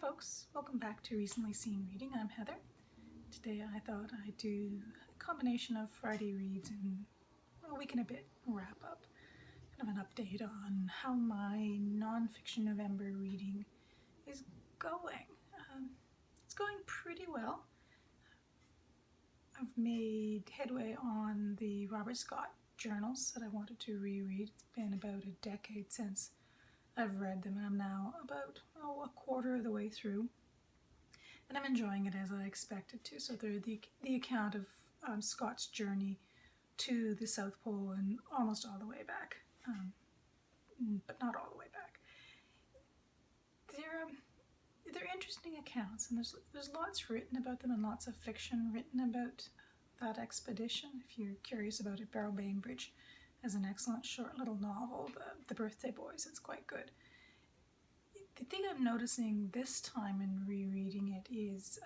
folks, welcome back to Recently Seen Reading. I'm Heather. Today I thought I'd do a combination of Friday reads and a week and a bit wrap up. Kind of an update on how my nonfiction November reading is going. It's going pretty well. I've made headway on the Robert Scott journals that I wanted to reread. It's been about a decade since I've read them, and I'm now about a quarter of the way through, and I'm enjoying it as I expected to. So they're the account of Scott's journey to the South Pole and almost all the way back, but not all the way back. They're interesting accounts, and there's lots written about them and lots of fiction written about that expedition. If you're curious about it, Barrow Bainbridge has an excellent short little novel, The Birthday Boys. It's quite good. The thing I'm noticing this time in rereading it is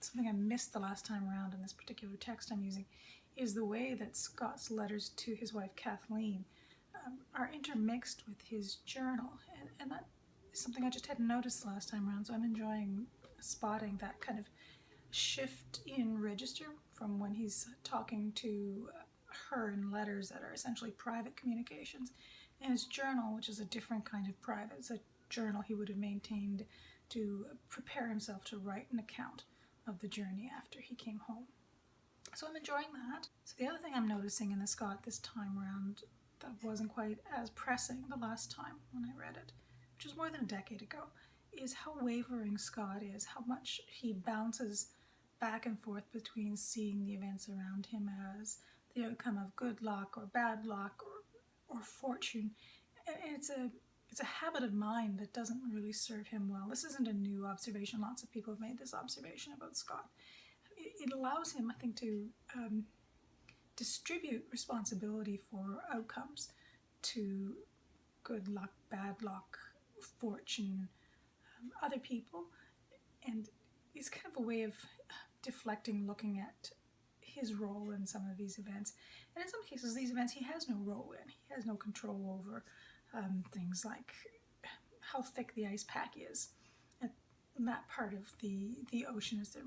something I missed the last time around in this particular text I'm using, is the way that Scott's letters to his wife Kathleen are intermixed with his journal, and that is something I just hadn't noticed the last time around, so I'm enjoying spotting that kind of shift in register from when he's talking to her in letters that are essentially private communications, and his journal, which is a different kind of private. It's a journal he would have maintained to prepare himself to write an account of the journey after he came home. So I'm enjoying that. So the other thing I'm noticing in the Scott this time around that wasn't quite as pressing the last time when I read it, which was more than a decade ago, is how wavering Scott is, how much he bounces back and forth between seeing the events around him as the outcome of good luck or bad luck or fortune. And it's a habit of mind that doesn't really serve him well. This isn't a new observation. Lots of people have made this observation about Scott. It allows him, I think, to distribute responsibility for outcomes to good luck, bad luck, fortune, other people. And it's kind of a way of deflecting, looking at his role in some of these events. And in some cases, these events he has no role in. He has no control over things like how thick the ice pack is at that part of the ocean as they're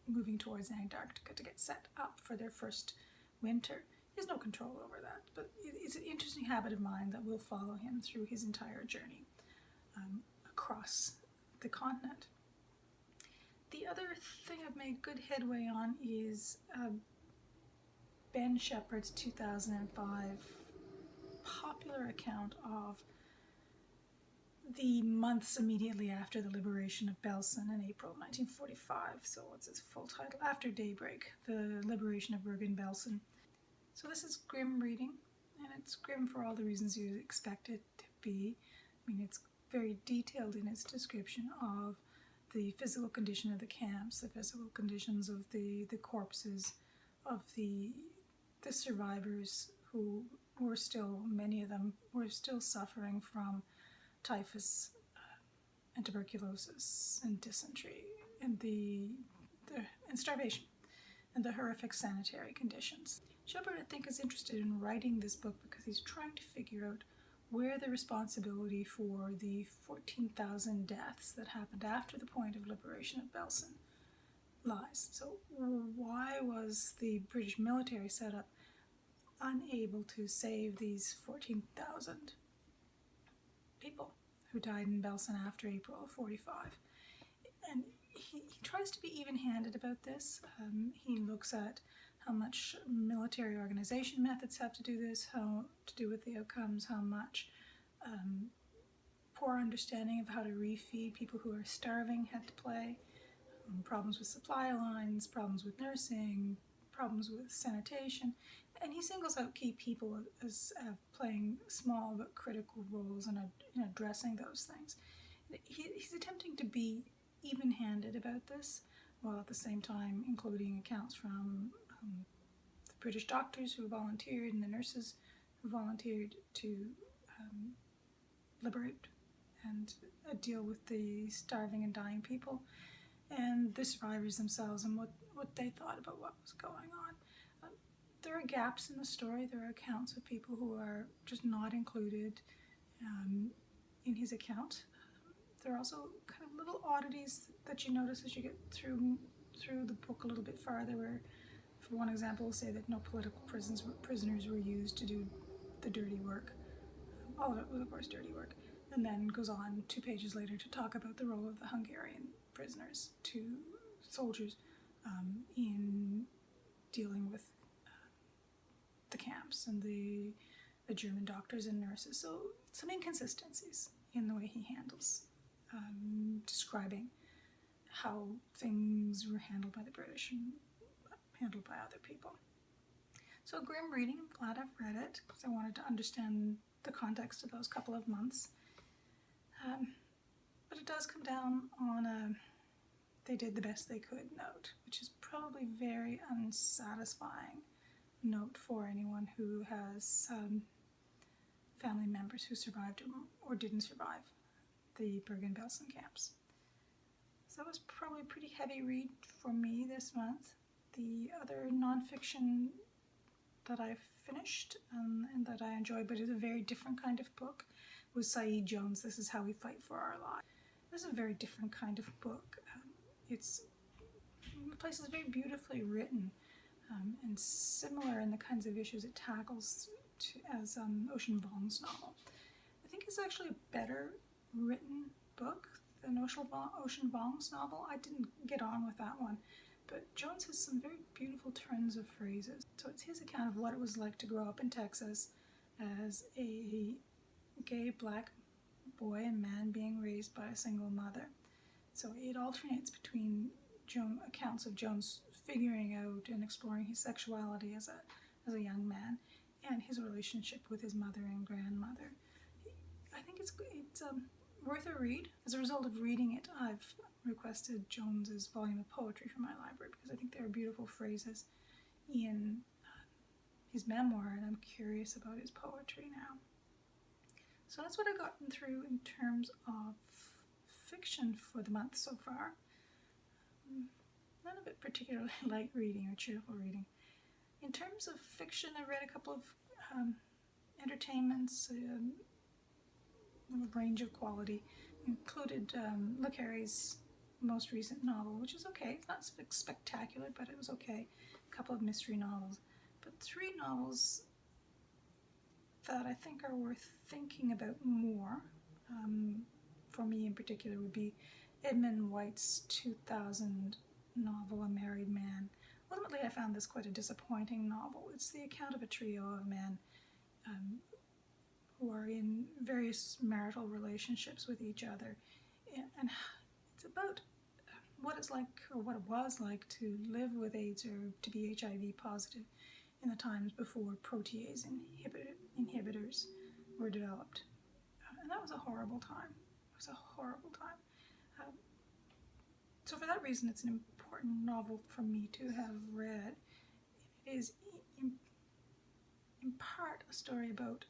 moving towards Antarctica to get set up for their first winter. He has no control over that, but it's an interesting habit of mind that will follow him through his entire journey across the continent. The other thing I've made good headway on is Ben Shepherd's 2005 popular account of the months immediately after the liberation of Belsen in April 1945. So what's its full title? After Daybreak, the liberation of Bergen-Belsen. So this is grim reading, and it's grim for all the reasons you expect it to be. I mean, it's very detailed in its description of the physical condition of the camps, the physical conditions of the corpses, of the survivors who were still, many of them were still suffering from typhus and tuberculosis and dysentery and and starvation and the horrific sanitary conditions. Shepherd, I think, is interested in writing this book because he's trying to figure out where the responsibility for the 14,000 deaths that happened after the point of liberation of Belsen lies. So why was the British military set up unable to save these 14,000 people who died in Belsen after April of 45? And he tries to be even-handed about this. He looks at how much military organization methods have to do this, how to do with the outcomes, how much poor understanding of how to refeed people who are starving had to play, problems with supply lines, problems with nursing, problems with sanitation, and he singles out key people as playing small but critical roles in addressing those things. He's attempting to be even-handed about this, while at the same time including accounts from the British doctors who volunteered and the nurses who volunteered to liberate and deal with the starving and dying people, and the survivors themselves and what they thought about what was going on. There are gaps in the story. There are accounts of people who are just not included in his account. There are also kind of little oddities that you notice as you get through the book a little bit farther, where, for one example, we'll say that no political prisoners were used to do the dirty work. All of it was, of course, dirty work. And then goes on 2 pages later to talk about the role of the Hungarian prisoners to soldiers in dealing with the camps and the German doctors and nurses. So some inconsistencies in the way he handles describing how things were handled by the British and handled by other people. So grim reading. I'm glad I've read it because I wanted to understand the context of those couple of months. But it does come down on a they did the best they could note, which is probably very unsatisfying note for anyone who has family members who survived or didn't survive the Bergen-Belsen camps. So that was probably a pretty heavy read for me this month. The other nonfiction that I finished and that I enjoyed, but is a very different kind of book, was Saeed Jone's This Is How We Fight for Our Lives. This is a very different kind of book. The place is very beautifully written and similar in the kinds of issues it tackles as Ocean Vuong's novel. I think it's actually a better written book than Ocean Vuong's novel. I didn't get on with that one, but Jones has some very beautiful turns of phrases. So it's his account of what it was like to grow up in Texas as a gay black boy and man being raised by a single mother. So it alternates between accounts of Jones figuring out and exploring his sexuality as a young man and his relationship with his mother and grandmother. I think it's worth a read. As a result of reading it, I've requested Jones's volume of poetry from my library because I think there are beautiful phrases in his memoir, and I'm curious about his poetry now. So that's what I've gotten through in terms of fiction for the month so far. None of it particularly light reading or cheerful reading. In terms of fiction, I've read a couple of entertainments, a range of quality, included Le Carre's most recent novel, which is okay. It's not spectacular, but it was okay. A couple of mystery novels. But 3 novels that I think are worth thinking about more, for me in particular, would be Edmund White's 2000 novel, A Married Man. Ultimately, I found this quite a disappointing novel. It's the account of a trio of men who are in various marital relationships with each other. And it's about what it's like, or what it was like, to live with AIDS or to be HIV positive in the times before protease inhibitors were developed. And that was a horrible time. It was a horrible time. So for that reason, it's an important novel for me to have read. It is in part a story about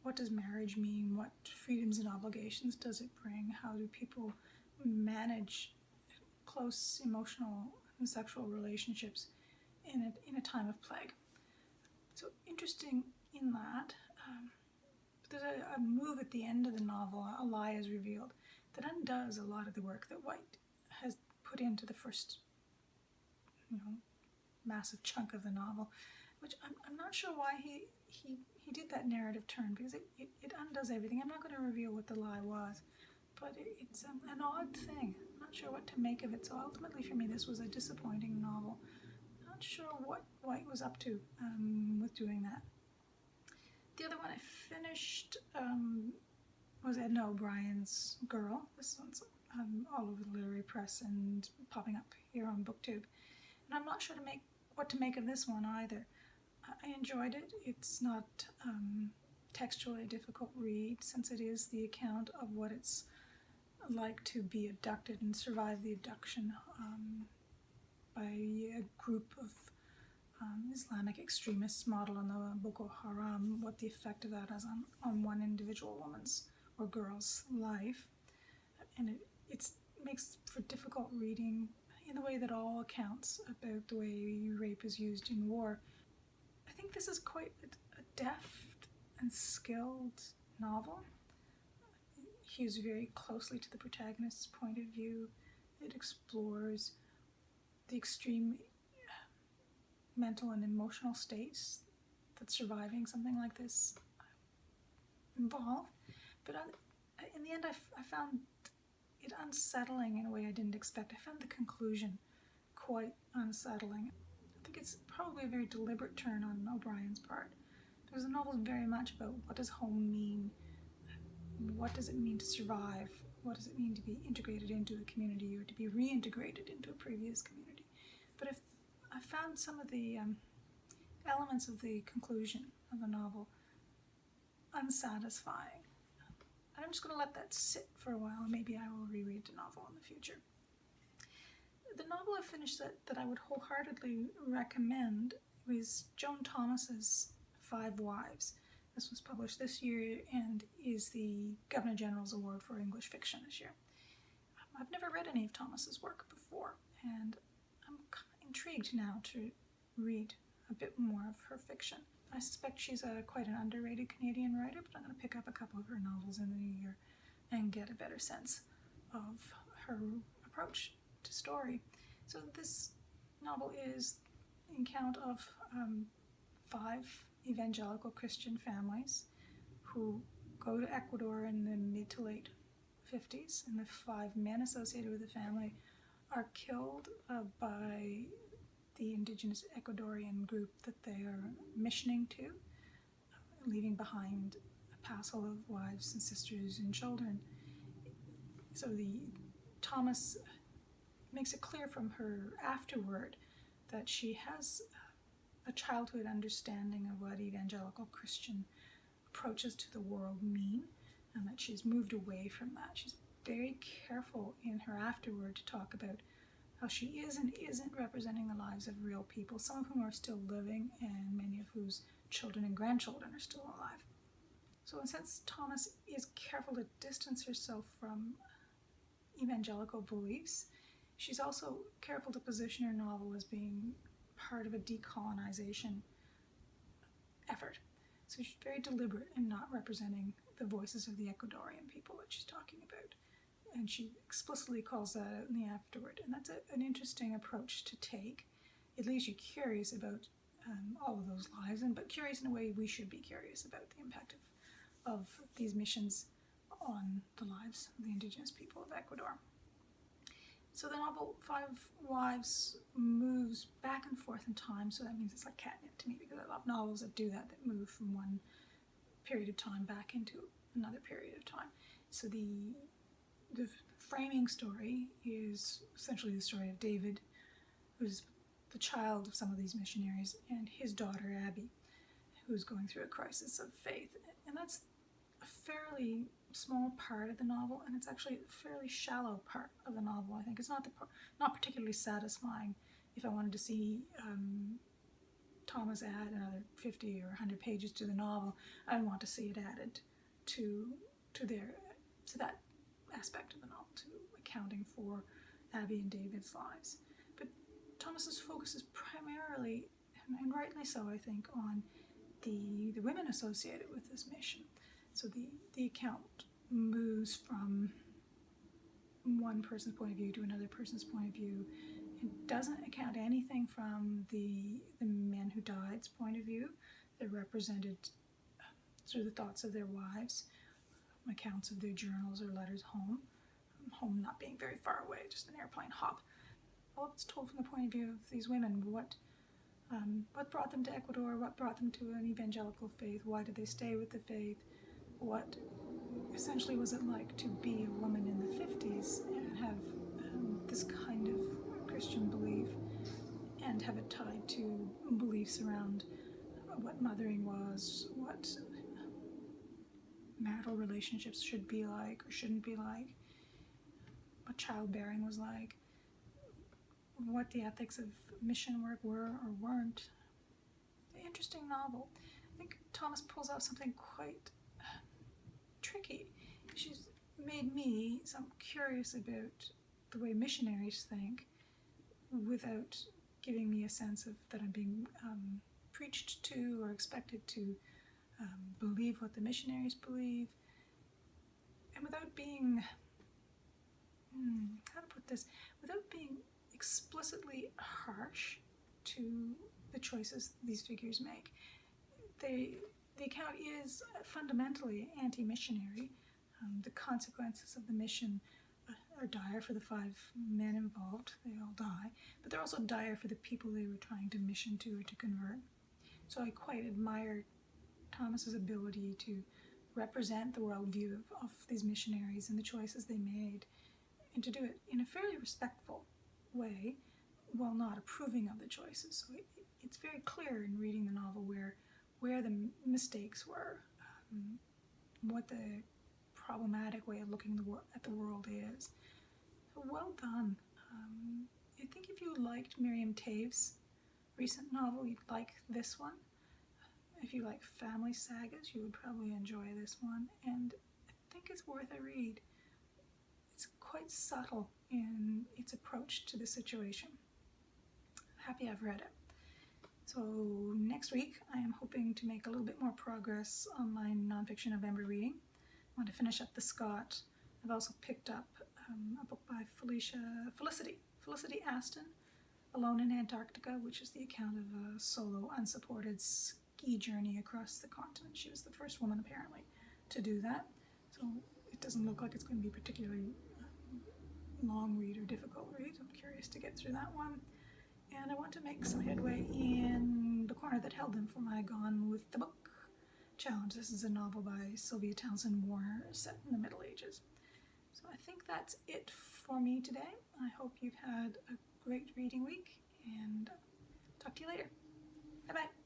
what does marriage mean, what freedoms and obligations does it bring, how do people manage close emotional and sexual relationships in a time of plague. So interesting in that. There's a move at the end of the novel, a lie is revealed, that undoes a lot of the work that White has put into the first, massive chunk of the novel, which I'm not sure why he did that narrative turn, because it undoes everything. I'm not going to reveal what the lie was, but it's an odd thing. I'm not sure what to make of it. So ultimately for me, this was a disappointing novel. Not sure what White was up to with doing that. The other one I finished was Edna O'Brien's Girl. This one's all over the literary press and popping up here on BookTube. And I'm not sure what to make of this one either. I enjoyed it. It's not textually a difficult read, since it is the account of what it's like to be abducted and survive the abduction by a group of Islamic extremists modeled on the Boko Haram, what the effect of that has on one individual woman's or girl's life. And it makes for difficult reading in the way that all accounts about the way rape is used in war. I think this is quite a deft and skilled novel. hews very closely to the protagonist's point of view. It explores the extreme mental and emotional states that surviving something like this involve. But in the end, I found it unsettling in a way I didn't expect. I found the conclusion quite unsettling. I think it's probably a very deliberate turn on O'Brien's part, because the novel is very much about what does home mean, what does it mean to survive, what does it mean to be integrated into a community or to be reintegrated into a previous community. But if I found some of the elements of the conclusion of the novel unsatisfying. And I'm just going to let that sit for a while, and maybe I will reread the novel in the future. The novel I finished that I would wholeheartedly recommend was Joan Thomas's Five Wives. This was published this year and is the Governor General's Award for English Fiction this year. I've never read any of Thomas's work before, and I'm kind of intrigued now to read a bit more of her fiction. I suspect she's quite an underrated Canadian writer, but I'm going to pick up a couple of her novels in the new year and get a better sense of her approach to story. So this novel is an account of 5 evangelical Christian families who go to Ecuador in the mid to late 50s, and the 5 men associated with the family are killed by the indigenous Ecuadorian group that they are missioning to, leaving behind a passel of wives and sisters and children. So Thomas makes it clear from her afterward that she has a childhood understanding of what evangelical Christian approaches to the world mean, and that she's moved away from that. She's very careful in her afterward to talk about how she is and isn't representing the lives of real people, some of whom are still living and many of whose children and grandchildren are still alive. So in a sense, Thomas is careful to distance herself from evangelical beliefs. She's also careful to position her novel as being part of a decolonization effort. So she's very deliberate in not representing the voices of the Ecuadorian people that she's talking about. And she explicitly calls that out in the afterward. And that's an interesting approach to take. It leaves you curious about all of those lives, but curious in a way we should be curious about the impact of these missions on the lives of the indigenous people of Ecuador. So the novel Five Wives moves back and forth in time, so that means it's like catnip to me, because I love novels that do that move from one period of time back into another period of time. So the framing story is essentially the story of David, who's the child of some of these missionaries, and his daughter Abby, who's going through a crisis of faith. And that's a fairly small part of the novel, and it's actually a fairly shallow part of the novel. I think it's not particularly satisfying. If I wanted to see Thomas add another 50 or 100 pages to the novel, I want to see it added to that aspect of the novel, to accounting for Abby and David's lives. But Thomas's focus is primarily, and rightly so, I think, on the women associated with this mission. So the account moves from one person's point of view to another person's point of view. It doesn't account anything from the men who died's point of view. They're represented through the thoughts of their wives, accounts of their journals or letters home not being very far away, just an airplane hop. All of it's told from the point of view of these women. What brought them to Ecuador? What brought them to an evangelical faith? Why did they stay with the faith? What essentially was it like to be a woman in the 50s and have this kind of Christian belief, and have it tied to beliefs around what mothering was, what marital relationships should be like or shouldn't be like, what childbearing was like, what the ethics of mission work were or weren't. An interesting novel. I think Thomas pulls off something quite tricky. She's made me curious about the way missionaries think, without giving me a sense of that I'm being preached to or expected to believe what the missionaries believe. and without being, how to put this, without being explicitly harsh to the choices these figures make. The account is fundamentally anti-missionary. The consequences of the mission are dire for the 5 men involved. They all die, but they're also dire for the people they were trying to mission to or to convert. So I quite admire Thomas's ability to represent the worldview of these missionaries and the choices they made, and to do it in a fairly respectful way while not approving of the choices. So it's very clear in reading the novel where the mistakes were, what the problematic way of looking at the world is. So well done. I think if you liked Miriam Tave's recent novel, you'd like this one. If you like family sagas, you would probably enjoy this one, and I think it's worth a read. It's quite subtle in its approach to the situation. Happy I've read it. So next week I am hoping to make a little bit more progress on my nonfiction November reading. I want to finish up the Scott. I've also picked up a book by Felicity Aston, Alone in Antarctica, which is the account of a solo unsupported ski journey across the continent. She was the first woman apparently to do that. So it doesn't look like it's going to be a particularly long read or difficult read. I'm curious to get through that one. And I want to make some headway in The Corner That Held Them for my Gone with the Book challenge. This is a novel by Sylvia Townsend Warner set in the Middle Ages. So I think that's it for me today. I hope you've had a great reading week, and talk to you later. Bye-bye.